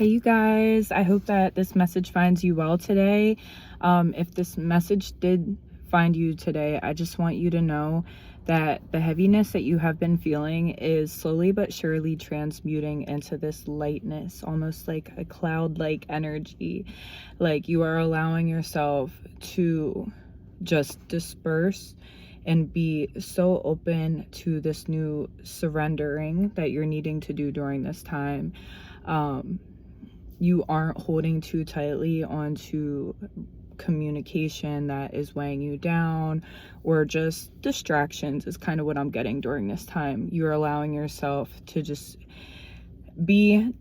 Hey you guys, I hope that this message finds you well today. If this message did find you today, I just want you to know that the heaviness that you have been feeling is slowly but surely transmuting into this lightness, almost like a cloud-like energy. Like you are allowing yourself to just disperse and be so open to this new surrendering that you're needing to do during this time. You aren't holding too tightly onto communication that is weighing you down, or just distractions is kind of what I'm getting during this time. You're allowing yourself to just be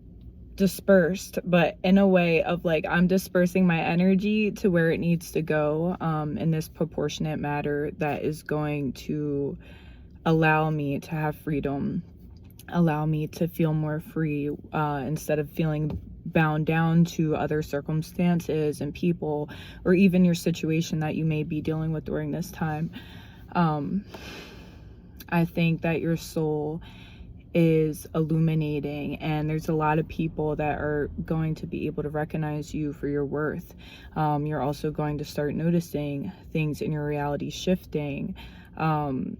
dispersed, but in a way of like, I'm dispersing my energy to where it needs to go, in this proportionate matter that is going to allow me to have freedom, allow me to feel more free, instead of feeling bound down to other circumstances and people, or even your situation that you may be dealing with during this time. I think that your soul is illuminating, and there's a lot of people that are going to be able to recognize you for your worth. You're also going to start noticing things in your reality shifting, and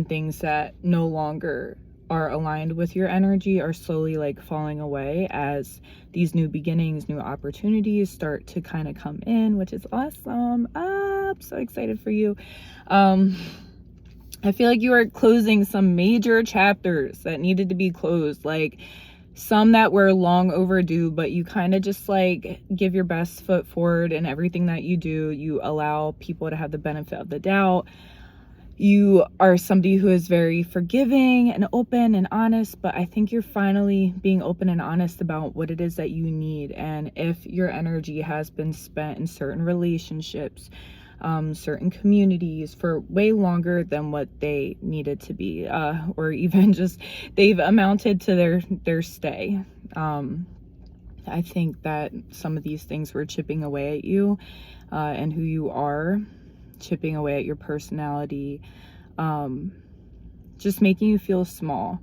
things that no longer are aligned with your energy are slowly like falling away as these new beginnings, new opportunities start to kind of come in, which is awesome. I'm so excited for you. I feel like you are closing some major chapters that needed to be closed, like some that were long overdue, but you kind of just like give your best foot forward in everything that you do. You allow people to have the benefit of the doubt. You are somebody who is very forgiving and open and honest, but I think you're finally being open and honest about what it is that you need. And if your energy has been spent in certain relationships, certain communities for way longer than what they needed to be, or even just they've amounted to their stay. I think that some of these things were chipping away at you, and who you are, chipping away at your personality, just making you feel small.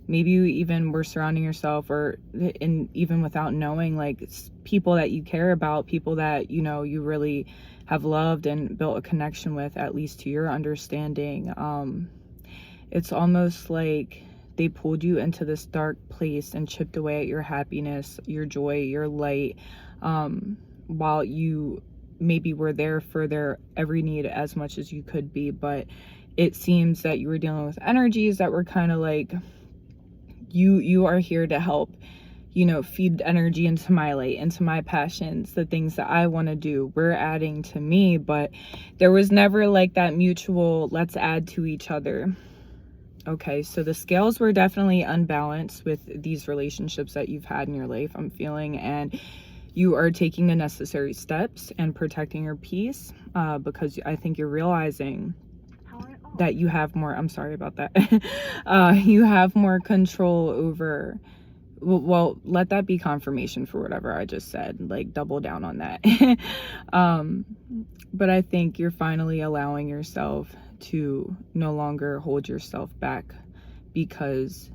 Maybe you even were surrounding yourself, or even without knowing, like people that you care about, people that you know you really have loved and built a connection with, at least to your understanding. It's almost like they pulled you into this dark place and chipped away at your happiness, your joy, your light, while you maybe were there for their every need as much as you could be. But it seems that you were dealing with energies that were kind of like, you are here to help, you know, feed energy into my light, into my passions, the things that I want to do. We're adding to me, but there was never like that mutual let's add to each other. Okay, so the scales were definitely unbalanced with these relationships that you've had in your life, I'm feeling, and you are taking the necessary steps and protecting your peace, because I think you're realizing that you have more, I'm sorry about that, you have more control over, well, let that be confirmation for whatever I just said, like double down on that. But I think you're finally allowing yourself to no longer hold yourself back because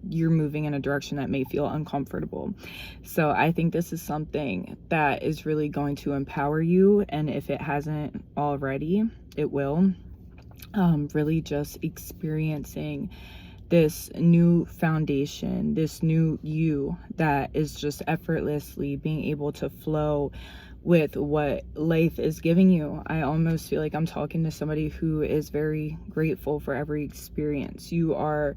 you're moving in a direction that may feel uncomfortable. So I think this is something that is really going to empower you, and if it hasn't already, it will. Really just experiencing this new foundation, this new you that is just effortlessly being able to flow with what life is giving you. I almost feel like I'm talking to somebody who is very grateful for every experience. You are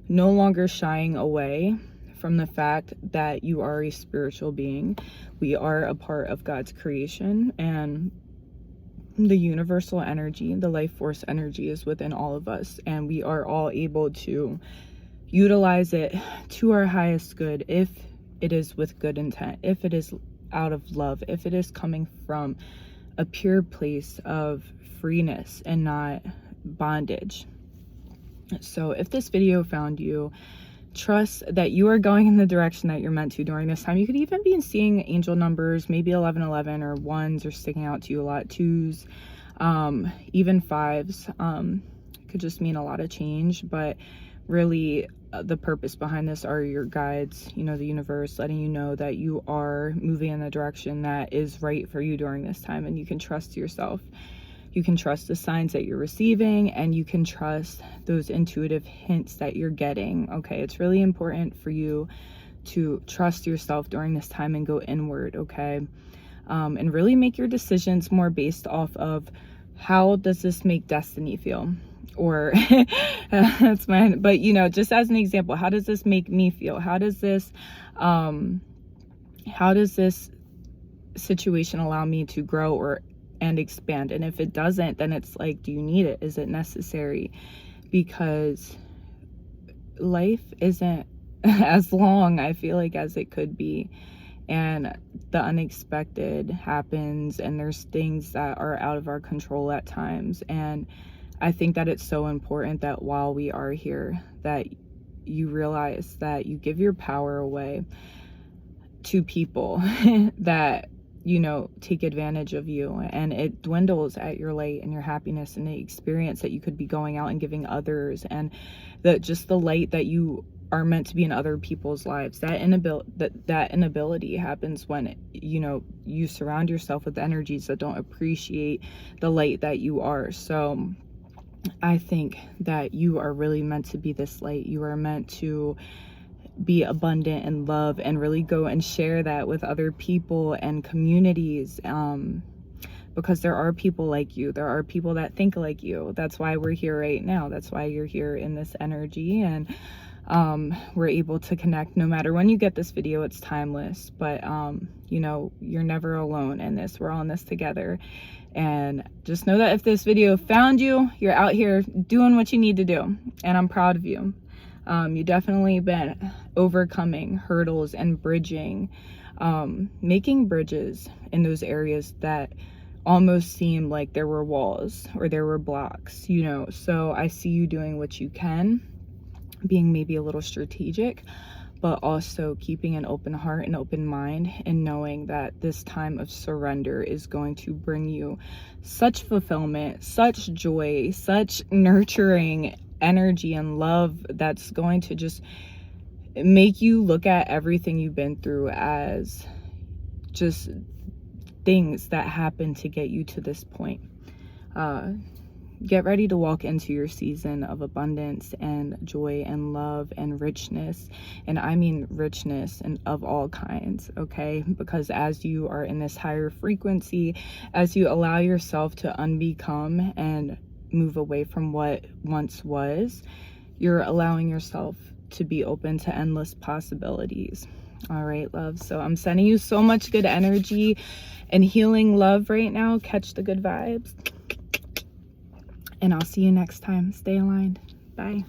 no longer shying away from the fact that you are a spiritual being. We are a part of God's creation, and the universal energy, the life force energy is within all of us, and we are all able to utilize it to our highest good if it is with good intent, if it is out of love, if it is coming from a pure place of freeness and not bondage. So if this video found you, trust that you are going in the direction that you're meant to during this time. You could even be seeing angel numbers, maybe 1111, or ones are sticking out to you a lot, twos, even fives. Could just mean a lot of change, but really the purpose behind this are your guides, you know, the universe, letting you know that you are moving in the direction that is right for you during this time, and you can trust yourself. You can trust the signs that you're receiving, and you can trust those intuitive hints that you're getting. Okay, it's really important for you to trust yourself during this time and go inward, okay? And really make your decisions more based off of, how does this make destiny feel? Or that's but you know, just as an example, how does this make me feel? How does this situation allow me to grow and expand? And if it doesn't, then it's like, do you need it? Is it necessary? Because life isn't as long, I feel like, as it could be, and the unexpected happens, and there's things that are out of our control at times. And I think that it's so important that while we are here, that you realize that you give your power away to people that, you know, take advantage of you, and it dwindles at your light and your happiness and the experience that you could be going out and giving others, and just the light that you are meant to be in other people's lives. That inability happens when, you know, you surround yourself with energies that don't appreciate the light that you are. So I think that you are really meant to be this light. You are meant to be abundant in love, and really go and share that with other people and communities, because there are people like you. There are people that think like you. That's why we're here right now. That's why you're here in this energy, and we're able to connect. No matter when you get this video, it's timeless. But you know, you're never alone in this. We're all in this together. And just know that if this video found you, you're out here doing what you need to do, and I'm proud of you. You definitely been overcoming hurdles and bridging, making bridges in those areas that almost seemed like there were walls or there were blocks, you know. So I see you doing what you can, being maybe a little strategic, but also keeping an open heart and open mind, and knowing that this time of surrender is going to bring you such fulfillment, such joy, such nurturing energy and love, that's going to just make you look at everything you've been through as just things that happen to get you to this point. Get ready to walk into your season of abundance and joy and love and richness. And I mean richness and of all kinds, okay? Because as you are in this higher frequency, as you allow yourself to unbecome and move away from what once was, you're allowing yourself to be open to endless possibilities. All right, love. So I'm sending you so much good energy and healing love right now. Catch the good vibes. And I'll see you next time. Stay aligned. Bye.